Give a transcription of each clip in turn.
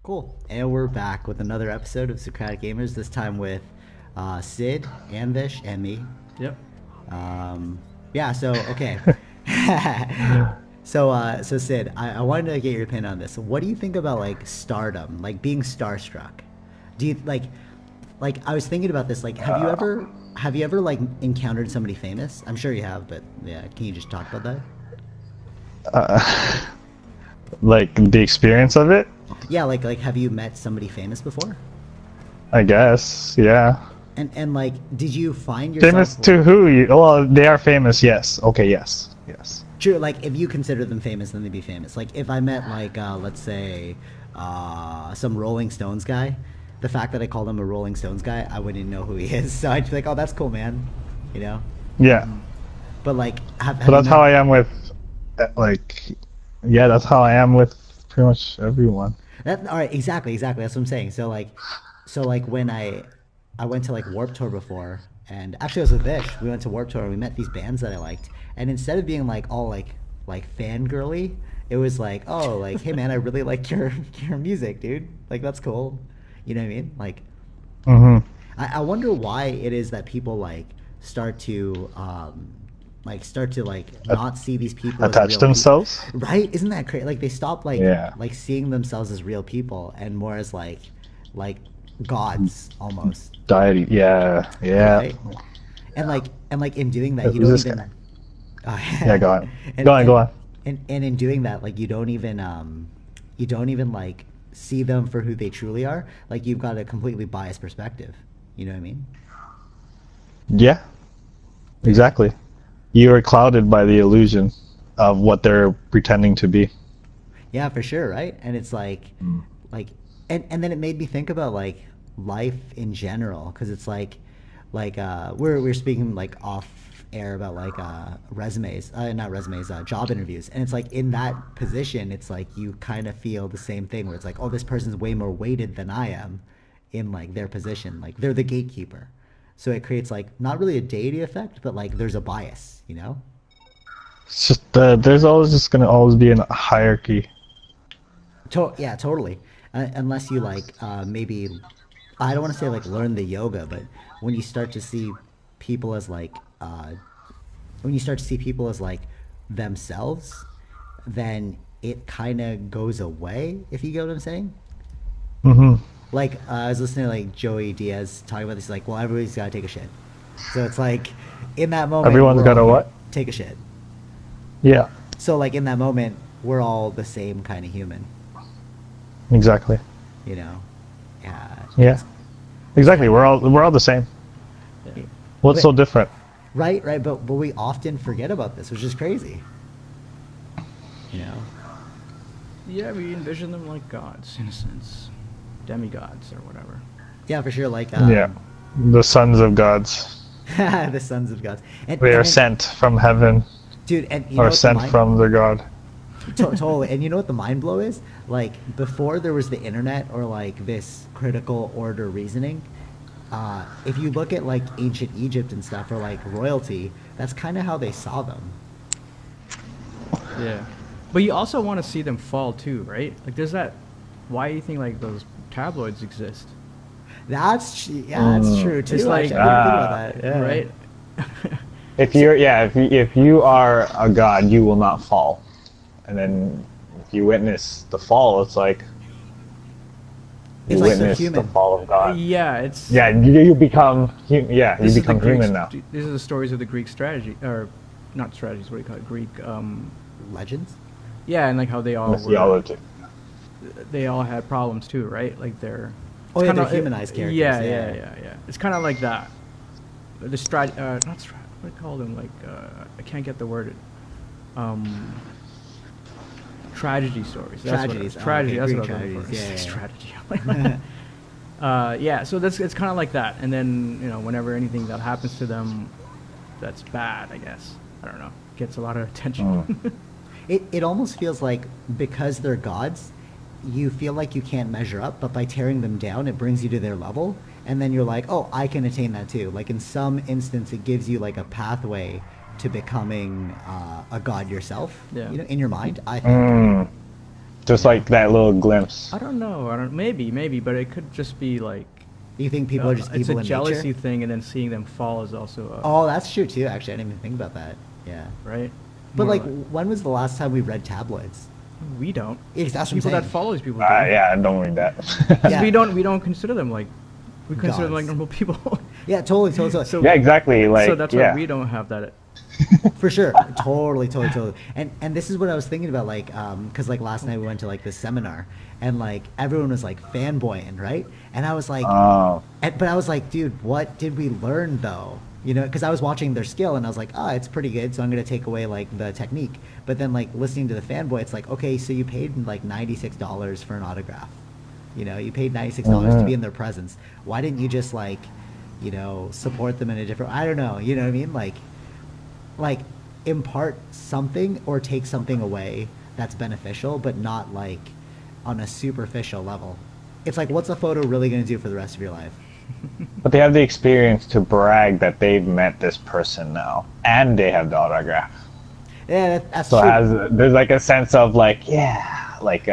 Cool. And we're back with another episode of Socratic Gamers, this time with Sid and Vish and me. Yep. Yeah, so, okay. So Sid, I wanted to get your opinion on this. What do you think about, like, stardom, like being starstruck? Do you, like, I was thinking about this, like, have you ever, like, encountered somebody famous? I'm sure you have, but, yeah, can you just talk about that? Like the experience of it? Yeah, like, have you met somebody famous before? I guess, yeah. And like, did you find yourself Famous to who? Well, they are famous, yes. Okay, yes. True, like if you consider them famous, then they'd be famous. Like if I met like let's say some Rolling Stones guy, the fact that I called him a Rolling Stones guy, I wouldn't know who he is. So I'd be like, oh, that's cool, man. You know? Yeah. But like, have But that's how I am with, like, yeah, that's how I am with pretty much everyone. All right, exactly. That's what I'm saying. So like when I went to like Warped Tour before, and actually I was with Vish. We went to Warped Tour and we met these bands that I liked. And instead of being like all like fangirly, it was like, oh, like, hey man, I really like your music, dude. Like that's cool. You know what I mean? Like, I wonder why it is that people like start to not see these people Attach as real themselves? people. Right? Isn't that crazy? Like they stop Yeah. like seeing themselves as real people and more as like gods almost. Deity, yeah. Right? And like in doing that, you don't Who's this even. Yeah, go on. Go on. And in doing that, like you don't even like see them for who they truly are. Like you've got a completely biased perspective. You know what I mean? Yeah, exactly. You are clouded by the illusion of what they're pretending to be. Yeah, for sure, right? And it's like and then it made me think about like life in general, because it's like we're speaking like off air about like not resumes, job interviews, and it's like in that position, it's like you kind of feel the same thing where it's like, oh, this person's way more weighted than I am in like their position, like they're the gatekeeper, so it creates like not really a deity effect, but like there's a bias, you know? It's just there's always just gonna always be a hierarchy. Yeah, totally. Unless you like maybe, I don't want to say like learn the yoga, but when you start to see people as like themselves, then it kind of goes away, if you get what I'm saying. Like I was listening to like Joey Diaz talking about this, like, well, everybody's got to take a shit, so it's like in that moment Everyone's got to what? Take a shit. Yeah, So like in that moment we're all the same kind of human, exactly. you know? Yeah, exactly. We're all the same. What's so different? Right, but we often forget about this, which is crazy. You know? Yeah, we envision them like gods, in a sense. Demigods or whatever. Yeah, for sure. Like Yeah, the sons of gods. the sons of gods. They are sent from heaven, dude. And you know or what sent from their god. Totally. And you know what the mind blow is? Like before there was the internet or like this critical order reasoning. If you look at like ancient Egypt and stuff, or like royalty, that's kind of how they saw them. Yeah. But you also want to see them fall too, right? Like there's that, why do you think like those tabloids exist? That's true too. It's like, Actually, I didn't think about that. Yeah. Right? If you are a god, you will not fall. And then if you witness the fall, it's like you It's like witness the human. fall of God. Yeah, it's... Yeah, you become you This is become the Greek human now. These are the stories of the Greek strategy, or not strategies, what do you call it? Greek, Legends. yeah, and like how they all were, Mythology. they all had problems too, right? Like they're... Oh yeah, kinda- they're humanized characters. Yeah. It's kind of like that. The not strat, what do you call them? Like, I can't get the word. Tragedy stories. That's what it is. Tragedies. Tragedy. Okay, That's Greek what I was looking for. tragedies, yeah. Strategy. Yeah. So it's kind of like that. And then whenever anything that happens to them, that's bad. I guess. I don't know. Gets a lot of attention. It almost feels like because they're gods, you feel like you can't measure up, but by tearing them down, it brings you to their level, and then you're like, oh, I can attain that too. Like in some instance, it gives you like a pathway to becoming a god yourself. Yeah. In your mind, I think. Just like that little glimpse. I don't know. Maybe, but it could just be like. You think people are just It's evil a in jealousy nature? thing, and then seeing them fall is also. Oh, that's true too. Actually, I didn't even think about that. Yeah. Right. But More like, when was the last time we read tabloids? we don't. Yeah, that's what I'm People that saying. follow these people. Do. Yeah, I don't read that. 'Cause Yeah. we don't consider them like. We consider them like Gods. normal people. Yeah, totally. So Yeah, exactly. Like, so that's yeah. why we don't have that. For sure, totally. And this is what I was thinking about, like, because like last night we went to like this seminar, and like everyone was like fanboying, right? And I was like, Oh. but I was like, dude, what did we learn though? You know, because I was watching their skill and I was like, oh, it's pretty good, so I'm gonna take away like the technique. But then like listening to the fanboy, it's like, okay, so you paid like $96 for an autograph. You know, you paid $96 to be in their presence. Why didn't you just like, you know, support them in a different? I don't know. You know what I mean? Like impart something or take something away that's beneficial, but not like on a superficial level. It's like, what's a photo really going to do for the rest of your life? But they have the experience to brag that they've met this person now, and they have the autograph. Yeah, that's So true. there's like a sense of like, yeah, like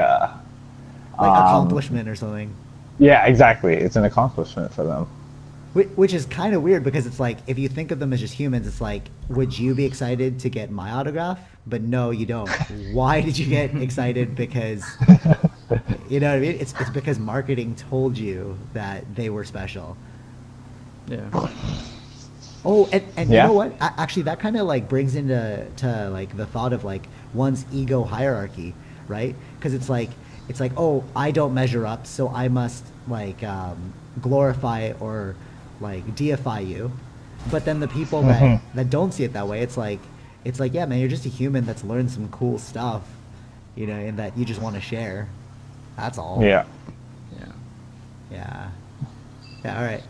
Accomplishment or something. yeah, exactly. It's an accomplishment for them. Which is kind of weird because it's like, if you think of them as just humans, it's like, would you be excited to get my autograph? But no, you don't. Why did you get excited? Because, you know what I mean? It's because marketing told you that they were special. Yeah. Oh, and Yeah. you know what? Actually, that kind of like brings into like the thought of like one's ego hierarchy, right? Because it's like, oh, I don't measure up, so I must like glorify or like deify you. But then the people that don't see it that way, it's like, yeah, man, you're just a human that's learned some cool stuff, you know, and that you just want to share. That's all. Yeah. Yeah. Yeah. All right.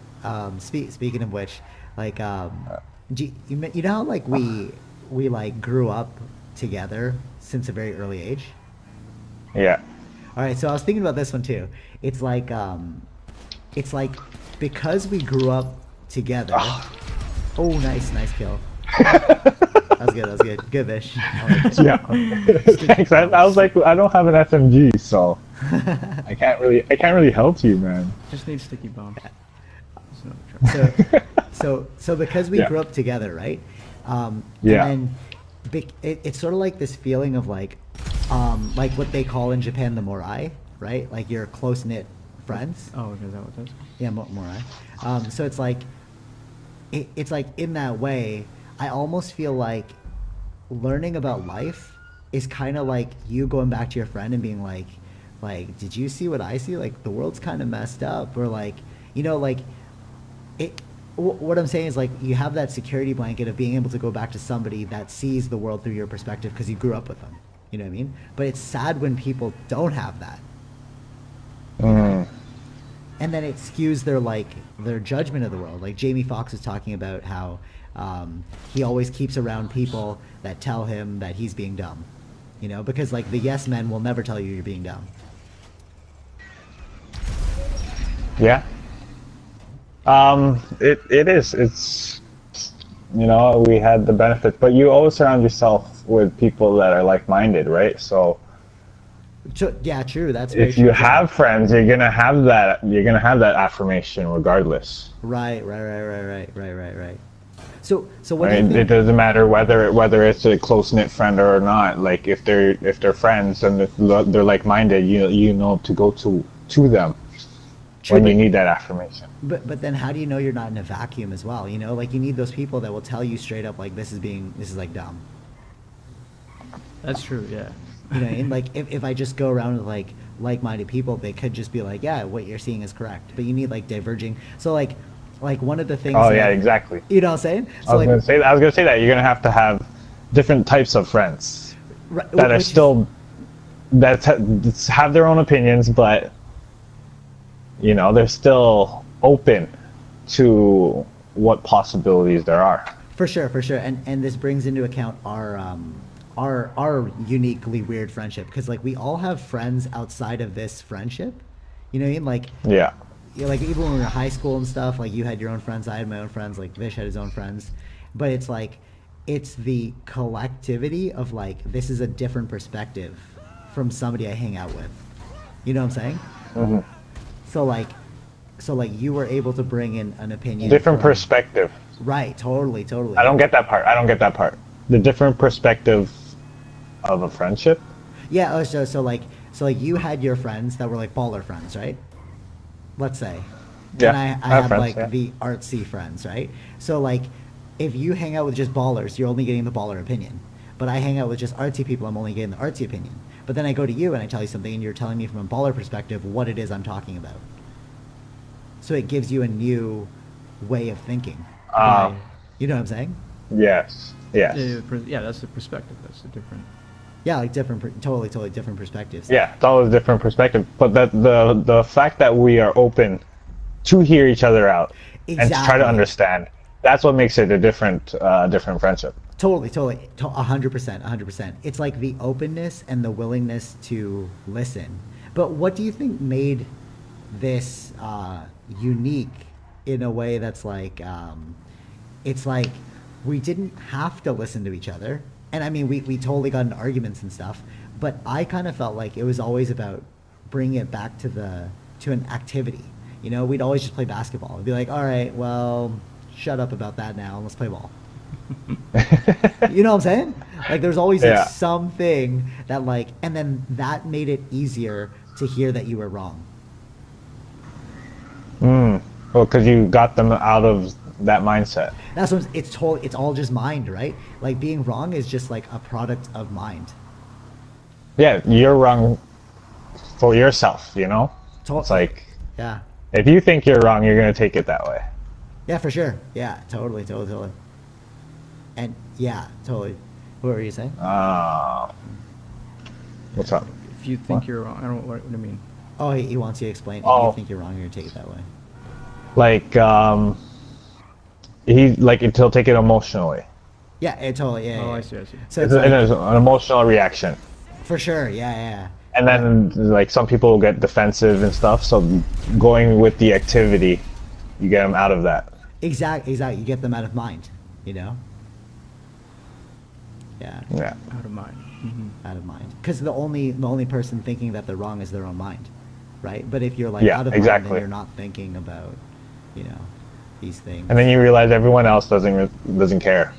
Speaking of which, like, you know how like we like grew up together since a very early age. Yeah. All right. So I was thinking about this one too. It's like because we grew up together. Oh, nice kill. That was good. Good, Vish. I like it. Yeah. Thanks. I was like, I don't have an SMG, so I can't really help you, man. Just need sticky bomb. There's no trouble. So because we Yeah. grew up together, right? Yeah. And then it's sort of like this feeling of like what they call in Japan the morai, right? Like your close knit friends. Oh, is that what that is? Yeah, morai. So it's like in that way, I almost feel like learning about life is kind of like you going back to your friend and being like, did you see what I see? Like the world's kind of messed up, or like, you know, like what I'm saying is like you have that security blanket of being able to go back to somebody that sees the world through your perspective because you grew up with them. You know what I mean? But it's sad when people don't have that. And then it skews their judgment of the world. Like Jamie Foxx was talking about how he always keeps around people that tell him that he's being dumb. You know, because like the yes men will never tell you you're being dumb. Yeah. It is. It's, you know, we had the benefit, but you always surround yourself with people that are like-minded, right? So Yeah, true. That's very if you true. have friends, you're gonna have that. You're gonna have that affirmation regardless. Right. So what do you Right? It think? doesn't matter whether it's a close knit friend or not. Like if they're friends and they're like-minded, you know to go to them True, when you but- need that affirmation. But then how do you know you're not in a vacuum as well? You know, like you need those people that will tell you straight up like this is like dumb. That's true. Yeah. You know what I mean? Like if I just go around with like-minded people, they could just be like, yeah, what you're seeing is correct. But you need like diverging. So like one of the things. Oh that- yeah, exactly. You know what I'm saying? I was gonna say that you're gonna have different types of friends right, that are which- still that have their own opinions, but you know they're still open to what possibilities there are. For sure. And this brings into account our uniquely weird friendship because like we all have friends outside of this friendship. You know what I mean? Like Yeah. like even when we were in high school and stuff, like you had your own friends, I had my own friends, like Vish had his own friends. But it's like it's the collectivity of like this is a different perspective from somebody I hang out with. You know what I'm saying? Mm-hmm. So like you were able to bring in an opinion. Different from, perspective. Right. Totally. I don't get that part. The different perspective of a friendship. Yeah. So like you had your friends that were like baller friends, right? Let's say. Yeah. And I have had friends, like yeah. the artsy friends, right? So like if you hang out with just ballers, you're only getting the baller opinion. But I hang out with just artsy people, I'm only getting the artsy opinion. But then I go to you and I tell you something and you're telling me from a baller perspective what it is I'm talking about. So it gives you a new way of thinking. You know what I'm saying? Yes. Yes. Yeah, that's the perspective. That's the different. Yeah, like totally different perspectives. Yeah, it's always a different perspective. But that the fact that we are open to hear each other out and to try to Exactly. understand, that's what makes it a different friendship. Totally, 100%. It's like the openness and the willingness to listen. But what do you think made this unique in a way that's like, it's like we didn't have to listen to each other. And I mean, we totally got into arguments and stuff, but I kind of felt like it was always about bringing it back to an activity. You know, we'd always just play basketball. We'd be like, all right, well, shut up about that now and let's play ball. You know what I'm saying? Like there's always like something that like, and then that made it easier to hear that you were wrong. Well, because you got them out of that mindset. That's what it's all just mind, right? Like being wrong is just like a product of mind. Yeah, you're wrong for yourself, you know? It's like, yeah. if you think you're wrong, you're going to take it that way. Yeah, for sure. Yeah, totally. And yeah, totally. What were you saying? What's up? If you think you're wrong, I don't know what do you mean. Oh, he wants you to explain. If Oh. you think you're wrong, you're gonna take it that way. Like, he'll take it emotionally. Yeah, it totally. Yeah. Oh, yeah. I see. So It's it's like, an emotional reaction. for sure. Yeah. And then, like, some people will get defensive and stuff, so going with the activity, you get them out of that. Exactly. You get them out of mind. You know. Yeah. Yeah. Out of mind. Mm-hmm. Out of mind. Because the only person thinking that they're wrong is their own mind, right? But if you're like Yeah, out of exactly. mind, then you're not thinking about, you know, these things. And then you realize everyone else doesn't care.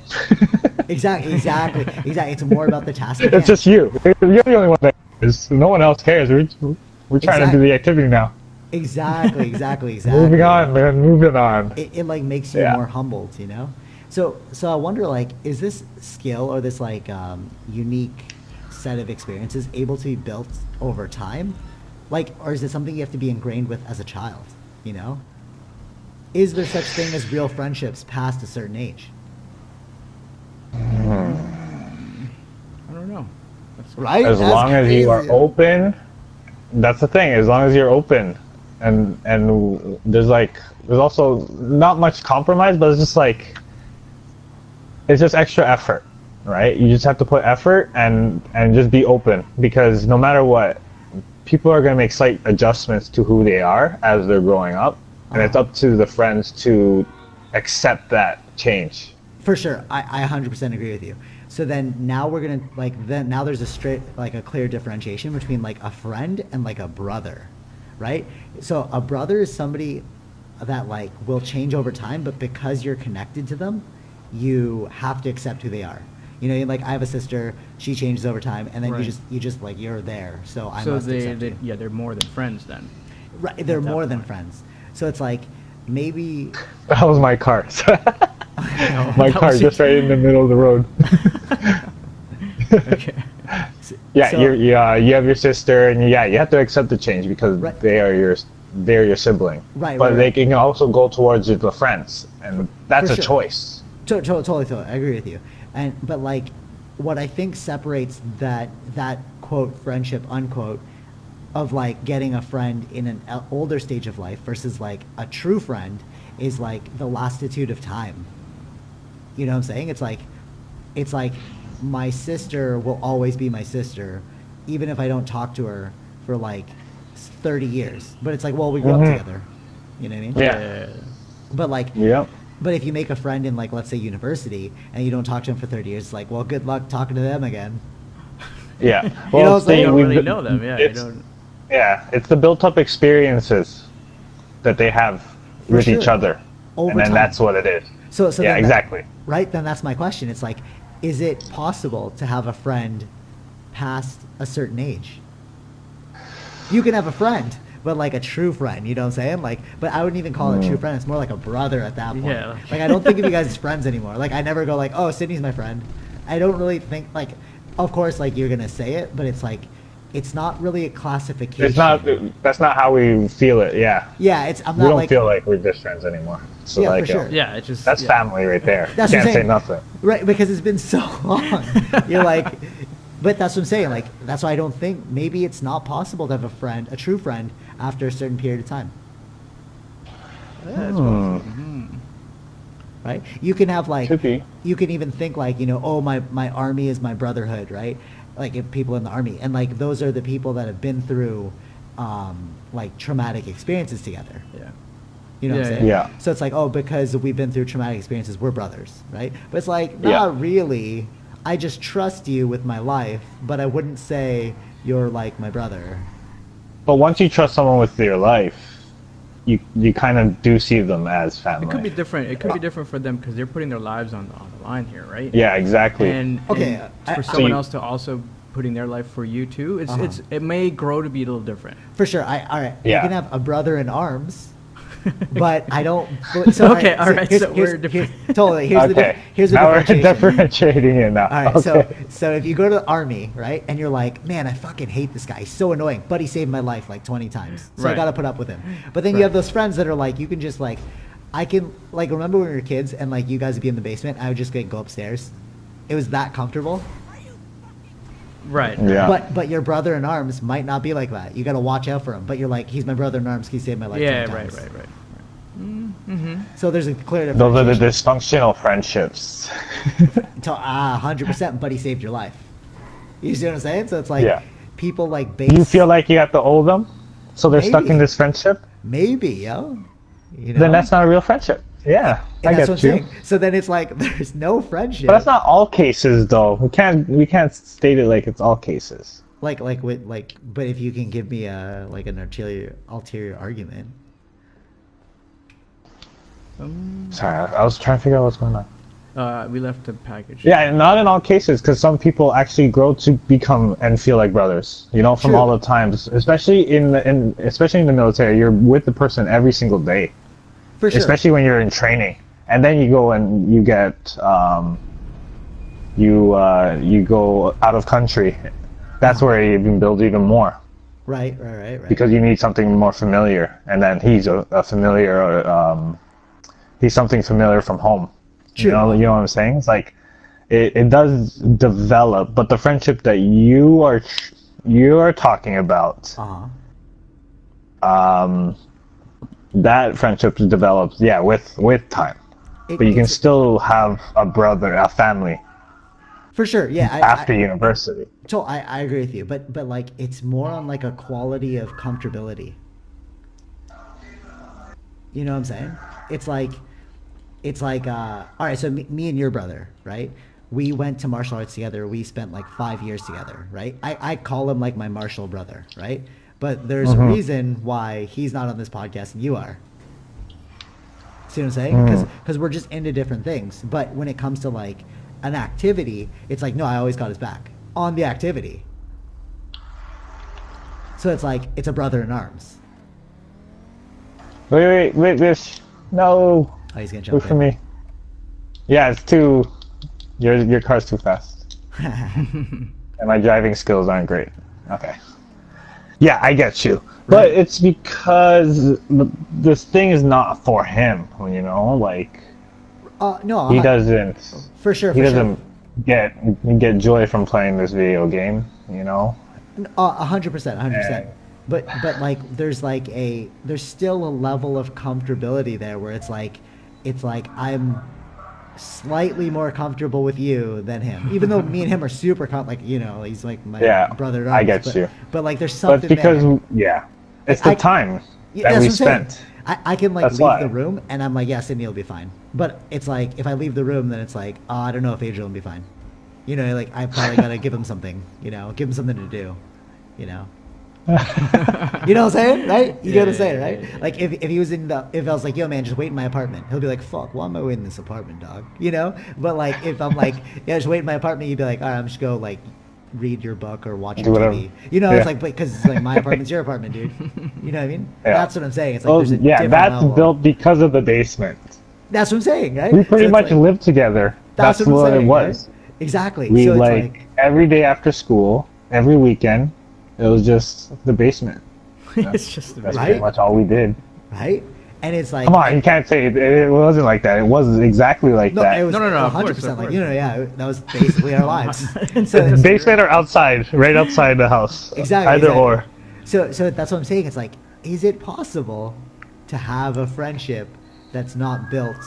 Exactly. It's more about the task. At hand. It's just you. You're the only one that cares. No one else cares. We're trying to do the activity now. Exactly. Moving on, man. Moving on. It like makes you more humbled, you know. So I wonder, like, is this skill or this like unique set of experiences able to be built over time, like, or is it something you have to be ingrained with as a child? You know, is there such thing as real friendships past a certain age? I don't know. That's Right. As long as you are open, that's the thing. As long as you're open, and there's also not much compromise, but it's just like, it's just extra effort, right? You just have to put effort and just be open, because no matter what, people are going to make slight adjustments to who they are as they're growing up, and it's up to the friends to accept that change. For sure, I 100% agree with you. So then now we're gonna now there's a clear differentiation between like a friend and like a brother, right? So a brother is somebody that like will change over time, but because you're connected to them, you have to accept who they are. You know, like I have a sister, she changes over time, and then Right. you just like you're there, so I so must accept you. they're more than friends then. Right, they're at that more than point. friends. So it's like maybe That was my car. My that car was just right in the middle of the road. Okay. Yeah, So- you have your sister, and you have to accept the change because Right. they're your sibling. Right, But right, they right. can also go towards the friends, and that's For a sure. choice. Totally. I agree with you. But like, what I think separates that quote friendship unquote of like getting a friend in an older stage of life versus like a true friend is like the lassitude of time. You know what I'm saying? It's like my sister will always be my sister, even if I don't talk to her for like 30 years. But it's like, well, we grew up together. You know what I mean? Yeah. But like, Yep. but if you make a friend in like, let's say university, and you don't talk to them for 30 years, it's like, well, good luck talking to them again. Yeah. You know what I'm saying? You don't we've really been- know them. Yeah, you it's- don't. Yeah, it's the built-up experiences that they have For with each sure. other, Over and then time. that's what it is. So Yeah, then that- exactly. right? Then that's my question. It's like, is it possible to have a friend past a certain age? You can have a friend, but like a true friend, you know what I'm saying? Like, but I wouldn't even call it a true friend. It's more like a brother at that point. Yeah. Like, I don't think of you guys as friends anymore. Like, I never go like, oh, Sydney's my friend. I don't really think like, of course, like you're gonna say it, but it's like, it's not really a classification. It's not. That's not how we feel it. Yeah. Yeah, it's. I'm We not don't like. feel like we're just friends anymore. So Yeah, for like, sure. Yeah, it just. that's yeah. family right there. That's You what I'm can't say saying. nothing. Right, because it's been so long. You're like, but that's what I'm saying. Like, that's why I don't think maybe it's not possible to have a friend, a true friend, after a certain period of time. Yeah, it's possible. Right? You can have like, Could be. you can even think like, you know, oh, my army is my brotherhood, right? Like if people in the army, and like those are the people that have been through, like traumatic experiences together. Yeah. You know what I'm Yeah, saying? yeah. So it's like, oh, because we've been through traumatic experiences, we're brothers, right? But it's like, Yeah. not really. I just trust you with my life, but I wouldn't say you're like my brother. But once you trust someone with your life, you kind of do see them as family. It could be different. It could be different for them because they're putting their lives on the line here, right? Yeah, exactly. And Okay, and for so someone you- else to also putting their life for you too, Uh-huh. it may grow to be a little different. For sure. All right. Yeah. You can have a brother in arms, but I don't. So, Okay, all right, so we're different. Totally. Here's Okay. here's the Now we're differentiation. differentiating it now. All right, Okay. so if you go to the army, right, and you're like, man, I fucking hate this guy. He's so annoying, but he saved my life like 20 times, so I Right. gotta put up with him. But then you have those friends that are like, you can just like, I can like remember when we were kids and like you guys would be in the basement, I would just go upstairs. It was that comfortable. Right. Yeah. But your brother in arms might not be like that. You gotta watch out for him. But you're like, he's my brother in arms. He saved my life. Yeah. 20 Right. times. Right. So there's a clear Those are the differentiation. dysfunctional friendships. 100%. But he saved your life. You see what I'm saying? So it's like Yeah. people like base. You feel like you have to owe them, so they're stuck Maybe. in this friendship. maybe, yo. You know? Then that's not a real friendship. Yeah, And I that's get what I'm you. saying. So then it's like there's no friendship. But that's not all cases, though. We can't state it like it's all cases. like with like. But if you can give me a like an ulterior argument. Sorry, I was trying to figure out what's going on. We left a package. Yeah, not in all cases, because some people actually grow to become and feel like brothers. You know, from True. all the times, especially in the military, you're with the person every single day. For sure. Especially when you're in training, and then you go and you get you go out of country. That's where you can build even more Right. because you need something more familiar, and then he's a familiar. He's something familiar from home. True. You know what I'm saying? It's like it does develop, but the friendship that you are talking about, that friendship develops, yeah, with time. But you can still have a family For sure. Yeah. after university. So I agree with you, but like it's more on like a quality of comfortability. You know what I'm saying? It's like all right, so me and your brother, right? We went to martial arts together. We spent like 5 years together, right? I call him like my martial brother, right? But there's a reason why he's not on this podcast and you are. See what I'm saying? Because we're just into different things. But when it comes to like an activity, it's like, no, I always got his back on the activity. So it's like, it's a brother in arms. Wait, Vish. No. Oh, he's going to Wait jump for me. Yeah, it's too. Your car's too fast, and my driving skills aren't great. Okay. Yeah, I get you, but it's because this thing is not for him. You know, like No, he doesn't. For sure, He for doesn't get joy from playing this video game. You know. 100%, 100%. But like there's still a level of comfortability there where it's like I'm slightly more comfortable with you than him, even though me and him are super he's like my brother in arms, I get you. But like there's something But because there. it's the time Yeah, that that's we what I'm saying. spent. I can like That's leave why. the room and I'm like, yeah, Sydney will be fine. But it's like if I leave the room, then it's like, oh, I don't know if Adrian will be fine. You know, like I probably gotta give him something. You know, give him something to do. You know. You know what I'm saying, right? You get what I'm saying, right? Yeah. Like if he was if I was like, yo man, just wait in my apartment, he'll be like, fuck, why am I waiting in this apartment, dog? You know? But like if I'm like, yeah, just wait in my apartment, you'd be like, all right, I'm just go like read your book or watch your TV. You know, it's like, because it's like my apartment's your apartment, dude. You know what I mean? Yeah. That's what I'm saying. It's like there's a yeah, different that's level. built because of the basement. That's what I'm saying, right? We pretty So it's much like, lived together. That's what I'm what saying, it was. right? Exactly. We so it's like every day after school, every weekend, it was just the basement. It's just That's Right? pretty much all we did. right? And it's like, Come on, you can't say it wasn't like that. It was exactly like no, that. it was No, of 100% course, of like, course. you know, yeah, that was basically our lives. So That's Basement or outside, right outside the house. Exactly. Either exactly. or. So that's what I'm saying. It's like, is it possible to have a friendship that's not built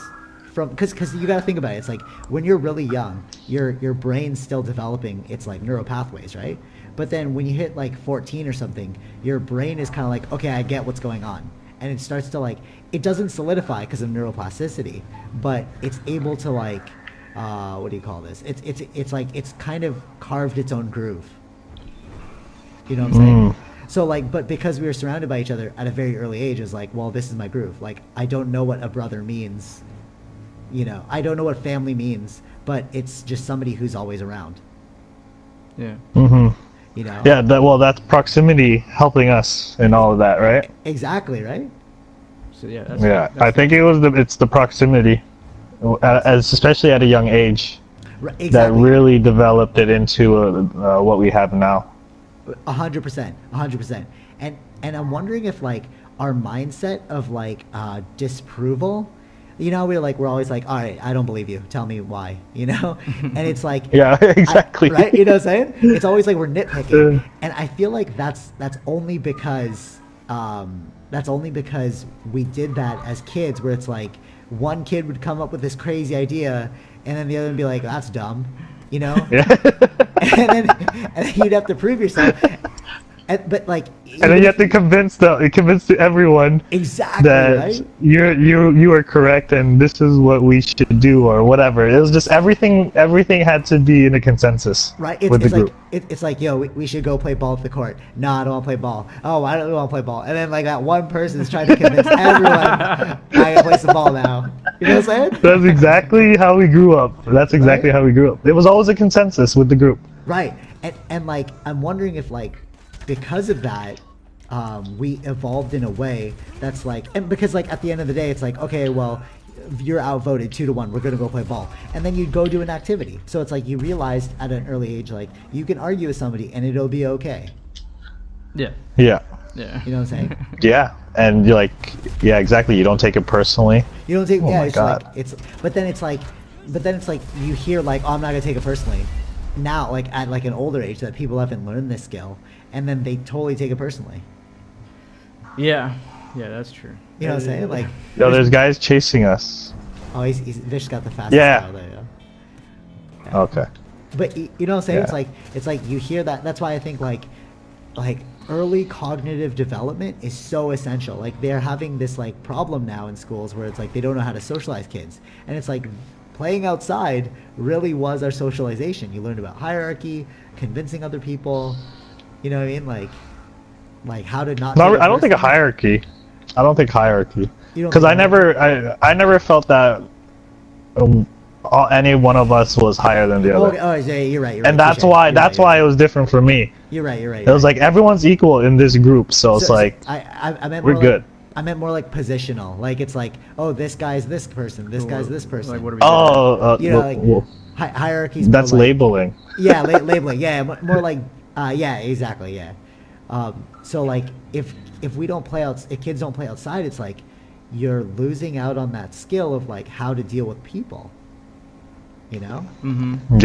from? Because you got to think about it. It's like when you're really young, your brain's still developing its like neural pathways, right? But then when you hit like 14 or something, your brain is kind of like, okay, I get what's going on, and it starts to like, it doesn't solidify because of neuroplasticity, but it's able to like, what do you call this? It's like it's kind of carved its own groove. You know what I'm saying? So like, but because we were surrounded by each other at a very early age, it was like, well, this is my groove. Like, I don't know what a brother means. You know, I don't know what family means, but it's just somebody who's always around. Yeah. Mm-hmm. You know? Yeah, that's proximity helping us in all of that, right? Exactly, right? So yeah. I think it's the proximity, especially at a young age, Exactly. that really developed it into what we have now. 100%. And I'm wondering if like our mindset of like disapproval, you know, we're always like, all right, I don't believe you. Tell me why, you know? And it's like, Yeah, exactly. right? You know what I'm saying? It's always like we're nitpicking, and I feel like that's only because we did that as kids, where it's like one kid would come up with this crazy idea, and then the other would be like, that's dumb, you know? Yeah. and then you'd have to prove yourself. But like, And then you have to convince everyone exactly, that right? you are correct and this is what we should do or whatever. It was just everything had to be in a consensus. Right, with the group. it's like, yo, we should go play ball at the court. No, I don't want to play ball. Oh, I don't want to play ball. And then like that one person is trying to convince everyone, I gotta play some ball now. You know what I'm saying? That's exactly how we grew up. How we grew up. It was always a consensus with the group. Right, and like I'm wondering if like because of that, we evolved in a way that's like, and because like at the end of the day, it's like, okay, well, you're outvoted 2-1. We're gonna go play ball, and then you'd go do an activity. So it's like you realized at an early age, like you can argue with somebody and it'll be okay. Yeah. Yeah. Yeah. You know what I'm saying? Yeah, and you're like, yeah, exactly. You don't take it personally. You don't take, Oh yeah. my It's God. like but then it's like you hear like, oh, I'm not gonna take it personally. Now, like at like an older age, that people haven't learned this skill, and then they totally take it personally. Yeah. Yeah, that's true. You know what I'm saying? Like, Yo, there's guys chasing us. oh, Vish got the fastest Yeah. style there. Yeah. Okay. But you know what I'm saying? Yeah. It's like you hear that. That's why I think like early cognitive development is so essential. Like they're having this like problem now in schools where it's like they don't know how to socialize kids, and it's like playing outside really was our socialization. You learned about hierarchy, convincing other people. You know what I mean? Like how to not. No, take it I don't think a personally. hierarchy. I don't think hierarchy. You don't Because think I never felt that any one of us was higher than the other. Okay, oh, yeah, you're right. And that's why it was different for me. You're right. It was like everyone's equal in this group, so it's like I meant we're more good. Like, I meant more like positional. Like it's like, oh, this guy's this person, this guy's this person. Like, what are we You know, well, like hierarchies. that's more like, labeling. Yeah, labeling. Yeah, more like, yeah, exactly. Yeah. So like, if we don't play out, if kids don't play outside, it's like you're losing out on that skill of like how to deal with people. You know. Mm-hmm.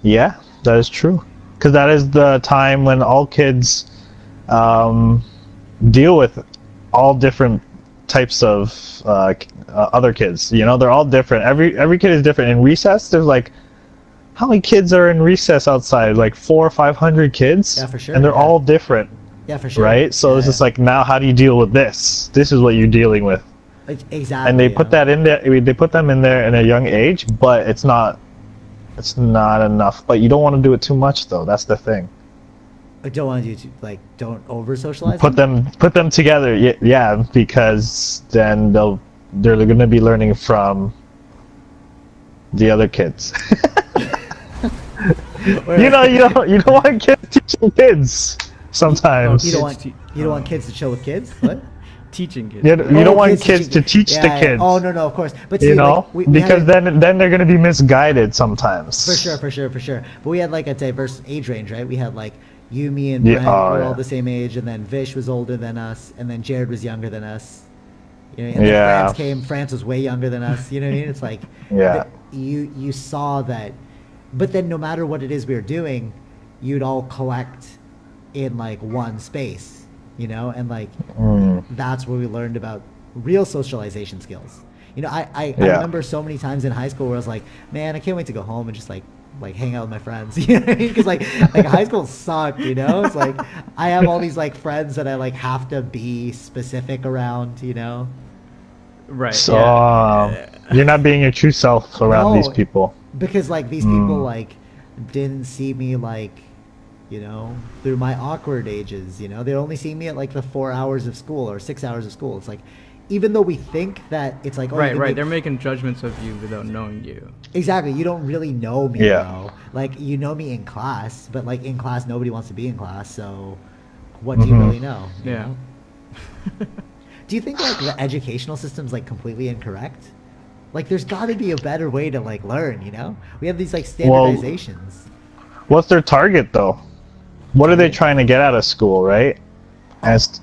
Yeah, that is true. Because that is the time when all kids deal with all different types of other kids. You know, they're all different. Every kid is different. In recess, there's like, how many kids are in recess outside? Like 400 or 500 kids. Yeah, for sure. And they're yeah. all different. Yeah, for sure. Right? So it's just like, now how do you deal with this? This is what you're dealing with. Exactly. And they put that in there. I mean, they put them in there in a young age, but it's not It's not enough, but you don't want to do it too much, though. That's the thing. I don't want you to like don't over socialize. Put them together, yeah, because then they're going to be learning from the other kids. you don't want kids teaching kids sometimes. You don't want kids to chill with kids. What? Teaching kids. You don't want kids to teach the kids. Oh no, of course. But see, you know, like, because then they're going to be misguided sometimes. For sure. But we had like a diverse age range, right? We had like you, me, and Brent were all the same age, and then Vish was older than us, and then Jared was younger than us. You know, and then France came. France was way younger than us. You know what I mean? It's like you saw that, but then no matter what it is we were doing, you'd all collect in like one space. You know, and like that's where we learned about real socialization skills. You know, I remember so many times in high school where I was like, man, I can't wait to go home and just like hang out with my friends. You know what I mean? Because like high school sucked. You know, it's like I have all these like friends that I like have to be specific around. You know, right? So you're not being your true self around these people because like these people like didn't see me like, you know, through my awkward ages. You know, they only see me at like the 4 hours of school or 6 hours of school. It's like, even though we think that it's like, right, they're making judgments of you without knowing you. Exactly. You don't really know me, though. Like, you know me in class, but like in class, nobody wants to be in class. So what do you really know? You know? Do you think like the educational system's like completely incorrect? Like, there's got to be a better way to like learn, you know? We have these like standardizations. What's their target though? What are they trying to get out of school, right? As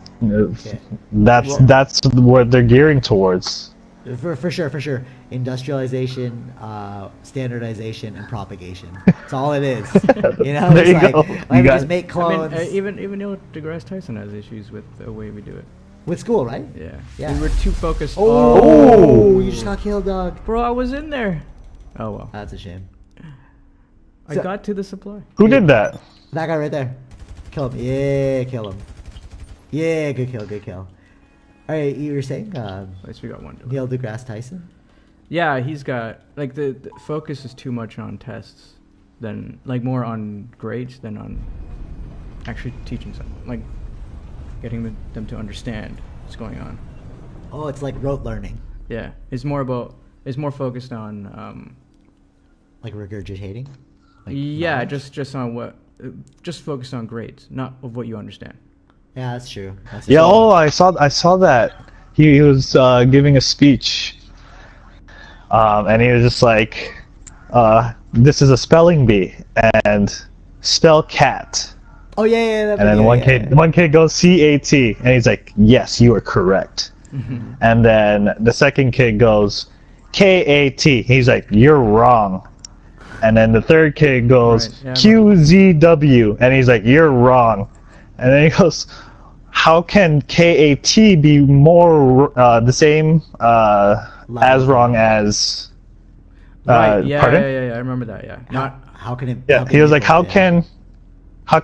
that's what they're gearing towards. For sure. Industrialization, standardization, and propagation. That's all it is. You know, there it's you go. Like we just make clones. I mean, even Neil deGrasse Tyson has issues with the way we do it. With school, right? Yeah. We were too focused. Oh, you just got killed, dog. Bro, I was in there. Oh well. That's a shame. I got to the supply. Who did that? That guy right there. Kill him. Yeah, kill him. Yeah, good kill. All right, you were saying At least we got one. Neil deGrasse Tyson? Yeah, he's got like the focus is too much on tests, than like more on grades than on actually teaching someone, like getting them to understand what's going on. Oh, it's like rote learning. Yeah, it's more focused on like regurgitating. Like knowledge? just focused on grades, not of what you understand. Yeah, that's true. I saw that he was giving a speech, and he was just like, "This is a spelling bee," and spell cat. Oh yeah. And then one kid goes CAT, and he's like, "Yes, you are correct." And then the second kid goes KAT. He's like, "You're wrong." And then the third kid goes QZW, and he's like, "You're wrong." And then he goes, "How can KAT be more the same as wrong as?" Right. Pardon? Yeah. I remember that. Yeah. How can it? Yeah. He was like, "How can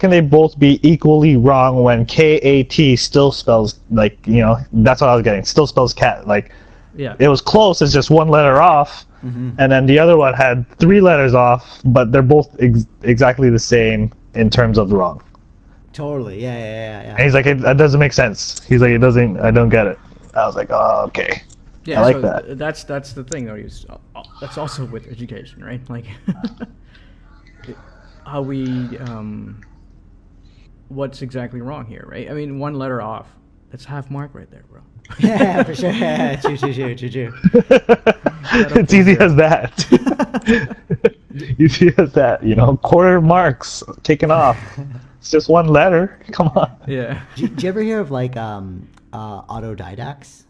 they both be equally wrong when KAT still spells like, you know?" That's what I was getting. Still spells cat. Like, it was close. It's just one letter off. And then the other one had 3 letters off, but they're both exactly the same in terms of wrong. Totally, yeah. And he's like, that doesn't make sense. He's like, I don't get it. I was like, oh, okay. Yeah, I like that. That's the thing, though. That's also with education, right? Like, how we, what's exactly wrong here, right? I mean, 1 letter off. That's half mark right there, bro. Yeah, for sure. True. It's easy as that. Easy as that, you know, quarter marks taken off. It's just 1 letter. Come on. Yeah. Did you ever hear of like autodidacts?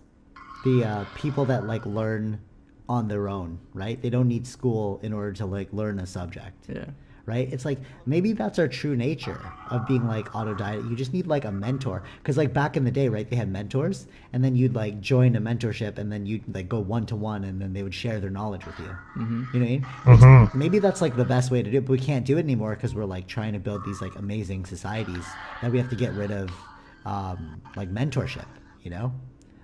The people that like learn on their own, right? They don't need school in order to like learn a subject. Yeah. Right? It's like maybe that's our true nature of being like autodidact. You just need like a mentor, because like back in the day, right, they had mentors, and then you'd like join a mentorship, and then you'd like go 1-to-1, and then they would share their knowledge with you. You know what I mean? Maybe that's like the best way to do it, but we can't do it anymore because we're like trying to build these like amazing societies that we have to get rid of like mentorship. You know,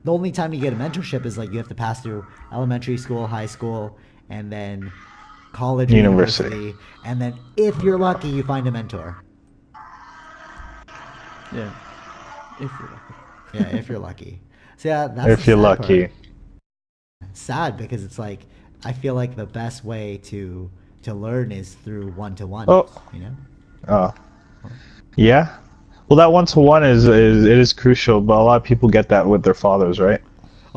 the only time you get a mentorship is like you have to pass through elementary school, high school, and then college or University. university, and then if you're lucky, you find a mentor. Yeah. If you're lucky. Yeah, if you're lucky. So yeah, that's If the you're sad lucky. part. Sad because it's like I feel like the best way to learn is through one-to-one. Oh. You know. Yeah. Well, that one-to-one is crucial, but a lot of people get that with their fathers, right?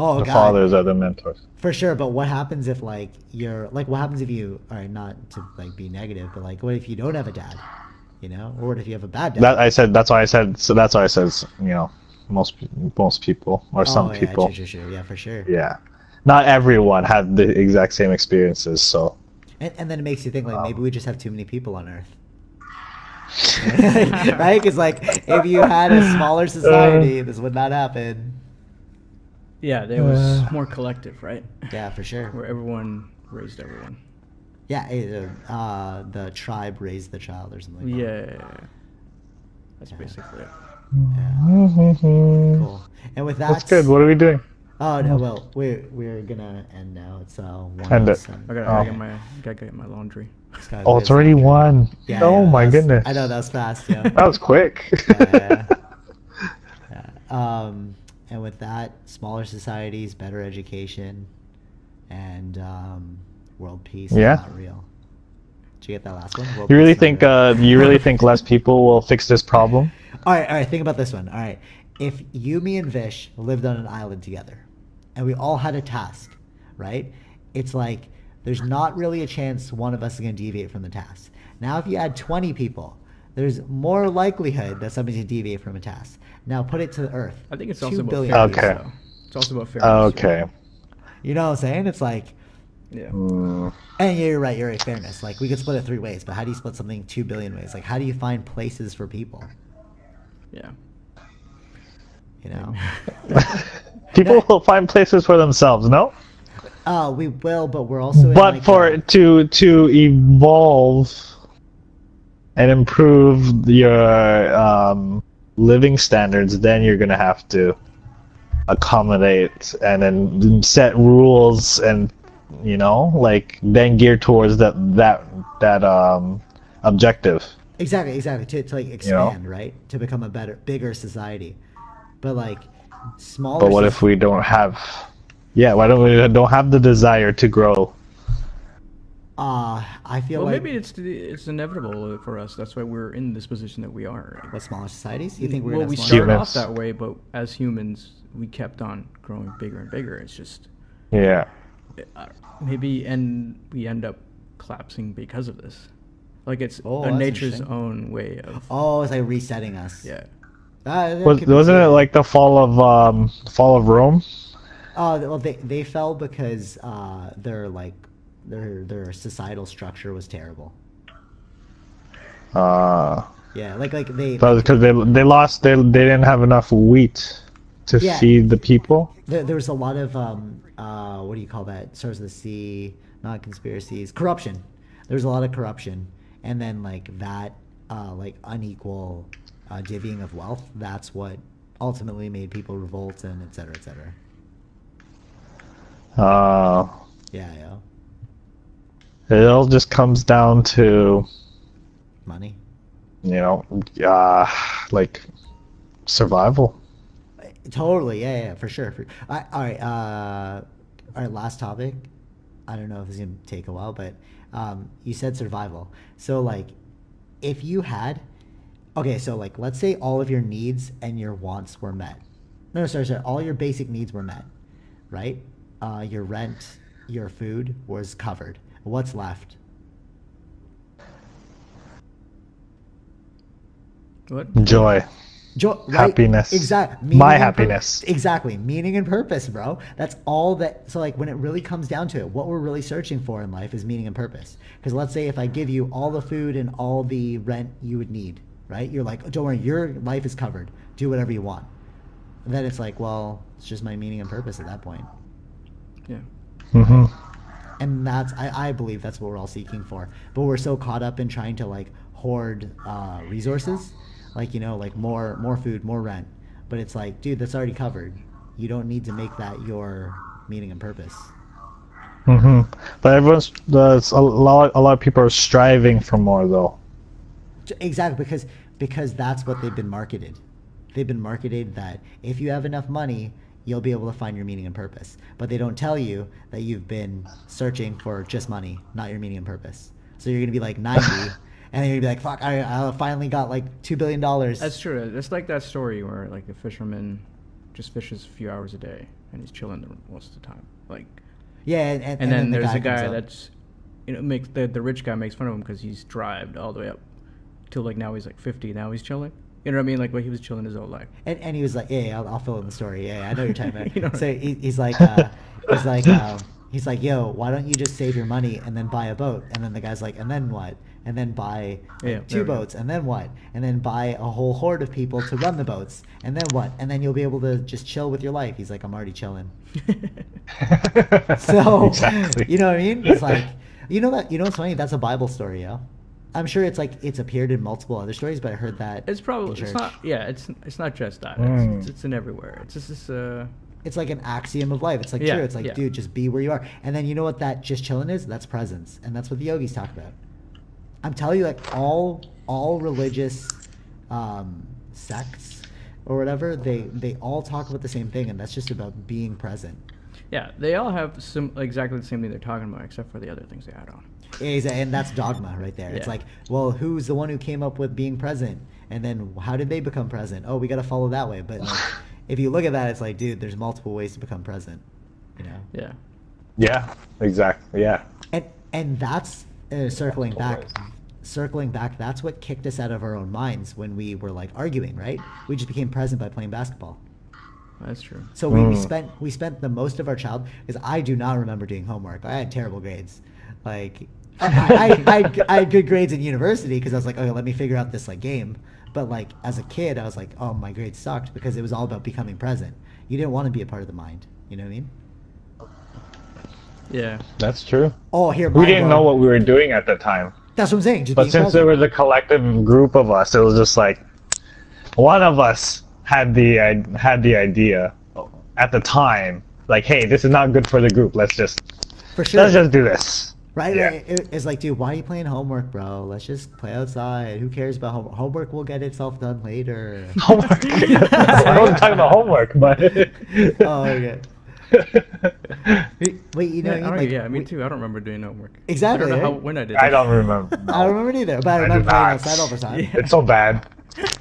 Oh The God. fathers are the mentors. For sure, but what happens if like you're like what happens if you all right, not to like be negative, but like what if you don't have a dad? You know? Or what if you have a bad dad? That's why I said you know, most people or some yeah, people. true. Yeah, for sure. Yeah. Not everyone had the exact same experiences, so And then it makes you think like maybe we just have too many people on Earth. Right? Because like if you had a smaller society, this would not happen. Yeah, there was more collective, right? Yeah, for sure. Where everyone raised everyone. Yeah, the tribe raised the child or something like that. Yeah. That's basically it. Yeah. Cool. And with that, that's good. What are we doing? Oh no, well we're gonna end now. It's End it. 1:07. I gotta get my laundry. Oh, it's already 1. Yeah, Oh yeah, my goodness. I know that was fast. Yeah. That was quick. Yeah. And with that, smaller societies, better education, and world peace Yeah. is not real. Did you get that last one? World You really peace is not think real. you really think less people will fix this problem? All right. Think about this one. All right, if you, me, and Vish lived on an island together, and we all had a task, right? It's like there's not really a chance one of us is going to deviate from the task. Now, if you add 20 people, there's more likelihood that somebody's going to deviate from a task. Now, put it to the Earth. I think it's 2 also about billion fairness. Okay. people. though. It's also about fairness. Okay. You know what I'm saying? It's like, Yeah. Mm, and you're right. You're right. Fairness. Like we could split it 3 ways, but how do you split something 2 billion ways? Like how do you find places for people? Yeah. You know. people will find places for themselves, no? We will, but we're also. But in like for to evolve and improve your living standards, then you're gonna have to accommodate and then set rules and like then gear towards that objective. exactly to like expand, right? To become a bigger society, but like smaller. But what if we don't have? Yeah, why don't we don't have the desire to grow? I feel Well, like maybe it's inevitable for us. That's why we're in this position that we are. what smaller societies? You think we're Well, gonna we have started smaller? off that way, but as humans, we kept on growing bigger and bigger. It's just Yeah. maybe we end up collapsing because of this. Like it's Oh, a that's nature's interesting. own way of Oh, it's like resetting us. yeah. That could be Wasn't it true. like the fall of Rome? Oh, well, they fell because their societal structure was terrible. Yeah, like they. That was because they lost. They didn't have enough wheat to Yeah. feed the people. There was a lot of what do you call that? Starts with a C, not conspiracies, corruption. There was a lot of corruption, and then like that, like unequal divvying of wealth. That's what ultimately made people revolt and et cetera, et cetera. Yeah. It all just comes down to Money. like survival. Totally, yeah, for sure. All right, last topic. I don't know if it's gonna take a while, but you said survival. So like, if you had, okay, so like, let's say all of your needs and your wants were met. No, sorry, all your basic needs were met, right? Your rent, your food was covered. What's left? What? Joy. Right? Happiness. Exactly. My happiness. Exactly. Meaning and purpose, bro. That's all that. So, like, when it really comes down to it, what we're really searching for in life is meaning and purpose. Because let's say if I give you all the food and all the rent you would need, right? You're like, don't worry, your life is covered. Do whatever you want. And then it's like, well, it's just my meaning and purpose at that point. Yeah. Mm-hmm. And that's, I believe that's what we're all seeking for. But we're so caught up in trying to, like, hoard resources. Like, like more food, more rent. But it's like, dude, that's already covered. You don't need to make that your meaning and purpose. But a lot of people are striving for more though. Exactly, because that's what they've been marketed. They've been marketed that if you have enough money, you'll be able to find your meaning and purpose. But they don't tell you that you've been searching for just money, not your meaning and purpose. So you're gonna be like 90, and then you're gonna be like, "Fuck! I finally got like $2 billion." That's true. It's like that story where like a fisherman just fishes a few hours a day and he's chilling most of the time. Like, yeah, and then there's a guy comes up. that's, makes the rich guy makes fun of him because he's thrived all the way up till like now he's like 50. Now he's chilling. You know what I mean? Like, he was chilling his whole life. And he was like, yeah, I'll fill in the story. Yeah, I know what you're talking about. You know So he's like, yo, why don't you just save your money and then buy a boat? And then the guy's like, and then what? And then buy two boats, and then what? And then buy a whole horde of people to run the boats, and then what? And then you'll be able to just chill with your life. He's like, I'm already chilling. So, exactly. You know what I mean? It's like, you know what's funny? That's a Bible story, yo. I'm sure it's appeared in multiple other stories, but I heard that it's probably it's not just that. It's in everywhere. It's just this. It's like an axiom of life. It's like true. It's like, dude, just be where you are. And then you know what that just chilling is? That's presence, and that's what the yogis talk about. I'm telling you, like all religious sects or whatever, they all talk about the same thing, and that's just about being present. Yeah, they all have exactly the same thing they're talking about, except for the other things they add on. And that's dogma right there. It's like, well, who's the one who came up with being present? And then how did they become present? Oh, we got to follow that way. But like, if you look at that, it's like, dude, there's multiple ways to become present. You know? Yeah. Yeah, exactly. Yeah. And that's circling back. That's what kicked us out of our own minds when we were like arguing, right? We just became present by playing basketball. That's true. So we spent the most of our childhood, because I do not remember doing homework. I had terrible grades. Like, I had good grades in university because I was like, okay, let me figure out this like game. But like as a kid, I was like, oh, my grades sucked because it was all about becoming present. You didn't want to be a part of the mind. You know what I mean? Yeah, that's true. Oh, here we didn't know what we were doing at the time. That's what I'm saying. But since there was a collective group of us, it was just like one of us had the idea at the time, like, hey, this is not good for the group. Let's just do this. Right? Yeah. It's like, dude, why are you playing homework, bro? Let's just play outside. Who cares about homework? Homework will get itself done later. Homework? I wasn't talking about homework, but... Oh, okay. Wait, you know, me too. I don't remember doing homework. Exactly. I don't know when I did. I don't remember. No. I don't remember neither, but I remember playing outside all the time. Yeah. It's so bad.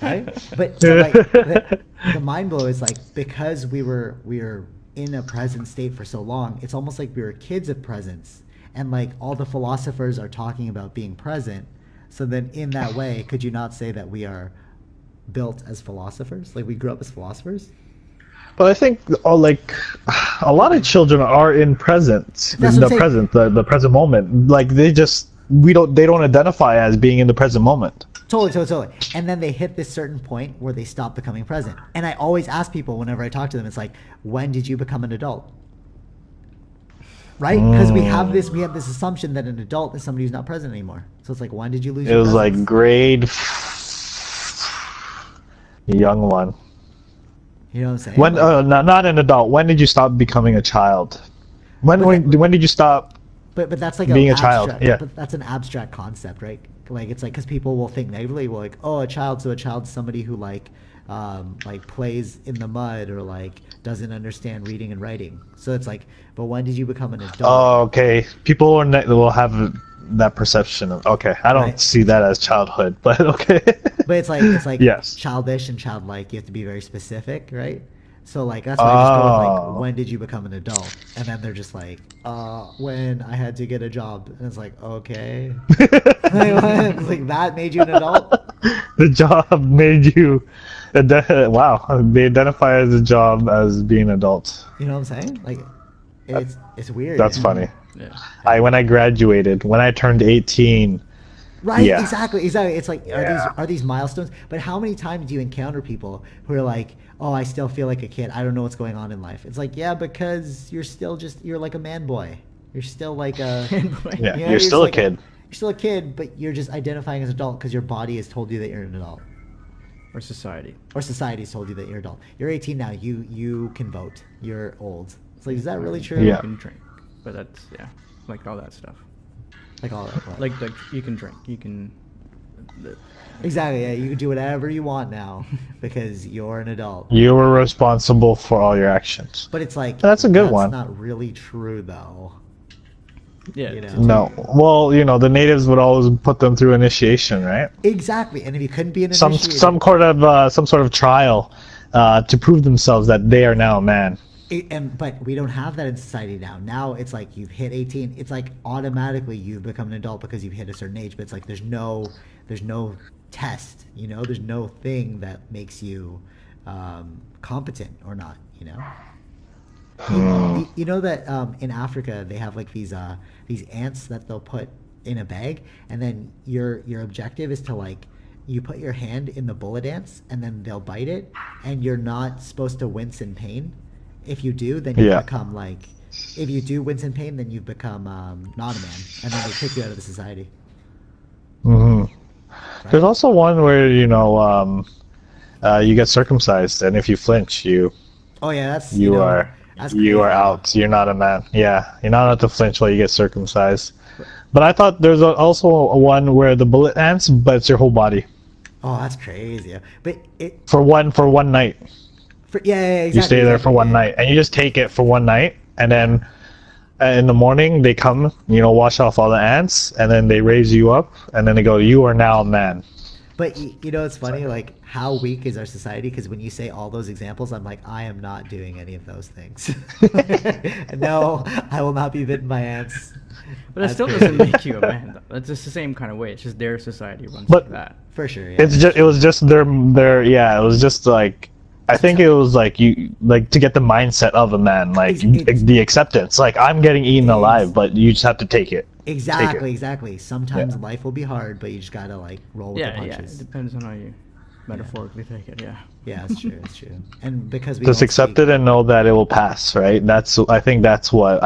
Right? But like, the mind blow is like, because we were in a present state for so long, it's almost like we were kids of presence. And like all the philosophers are talking about being present. So then in that way, could you not say that we are built as philosophers? Like we grew up as philosophers? But I think a lot of children are in presence, the present moment. Like they don't identify as being in the present moment. Totally. And then they hit this certain point where they stop becoming present. And I always ask people whenever I talk to them, it's like, when did you become an adult? Right? Because we have this assumption that an adult is somebody who's not present anymore. So it's like, when did you lose your presence? It was like grade young one. You know what I'm saying? When not an adult. When did you stop becoming a child? When did you stop? But that's like being a child. Yeah. But that's an abstract concept, right? Like it's like, because people will think negatively. Well, like, oh, a child's somebody who like plays in the mud or like doesn't understand reading and writing. So it's like, but when did you become an adult? Oh, okay. People will have that perception of, okay, I don't see that as childhood, but okay. But it's like yes. Childish and childlike. You have to be very specific, right? So like that's why I just go with like, when did you become an adult? And then they're just like, when I had to get a job. And it's like, okay. Like that made you an adult? The job made you. Wow, they identify as a job as being an adult. You know what I'm saying? Like, it's weird. That's funny. Yeah. When I graduated, when I turned 18. Right, yeah. Exactly. It's like, are these milestones? But how many times do you encounter people who are like, oh, I still feel like a kid. I don't know what's going on in life. It's like, yeah, because you're like a man boy. You're still like a... Yeah, you're still a kid. You're still a kid, but you're just identifying as an adult because your body has told you that you're an adult. Or society. Or society's told you that you're adult. You're 18 now. You can vote. You're old. It's like, is that really true? Yeah. You can drink. but that's like all that stuff. Like all that. What? Like you can drink, you can. Exactly. Yeah, you can do whatever you want now because you're an adult. You were responsible for all your actions. But it's like That's a good one. That's not really true though. Yeah. You know? No. Well, the natives would always put them through initiation, right? Exactly. And if you couldn't be an Some initiated, some sort of trial to prove themselves that they are now a man. But we don't have that in society now. Now it's like you've hit 18. It's like automatically you've become an adult because you've hit a certain age. But it's like there's no test. There's no thing that makes you competent or not. You know that in Africa they have like these ants that they'll put in a bag, and then your objective is to like you put your hand in the bullet ants, and then they'll bite it, and you're not supposed to wince in pain. If you do, then you become like. If you do wince in pain, then you become not a man, and then they kick you out of the society. Mm-hmm. Right? There's also one where you get circumcised, and if you flinch, you are out. You're not a man. Yeah, you're not allowed to flinch while you get circumcised. But I thought there's also one where the bullet ants, but it's your whole body. Oh, that's crazy. But for one night. Exactly. You stay there for one night, and you just take it for one night, and then in the morning they come, wash off all the ants, and then they raise you up, and then they go, "You are now a man." But it's funny, like how weak is our society? Because when you say all those examples, I'm like, I am not doing any of those things. No, I will not be bitten by ants. But it still doesn't make you a man, though. It's just the same kind of way. It's just their society runs like that. For sure. Yeah. It was just their it was just like. I think it was like to get the mindset of a man, like the acceptance. Like I'm getting eaten alive, but you just have to take it. Exactly. Sometimes life will be hard, but you just gotta like roll with the punches. Yeah, it depends on how you metaphorically take it. Yeah. Yeah, it's true. And because we just accept it and know that it will pass, right? I think that's what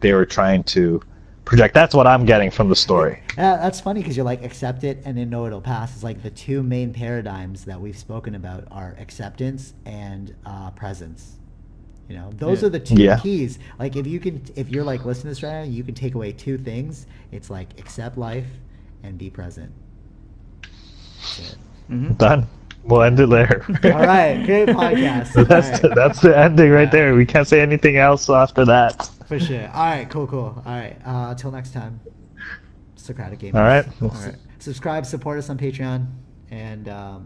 they were trying to project. That's what I'm getting from the story. That's funny because you're like accept it and then know it'll pass. It's like the two main paradigms that we've spoken about are acceptance and presence. Those are the two keys. Like if you're like listening to this right now, you can take away two things. It's like accept life and be present. That's it. Mm-hmm. Done. We'll end it there. All right, great podcast. That's the ending right there. We can't say anything else after that. For sure. All right, cool. All right, till next time. Socratic Gamers. All right. Subscribe, support us on Patreon, and I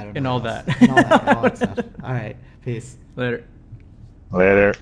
don't know. And all that. And all that stuff. All right, peace. Later. Later.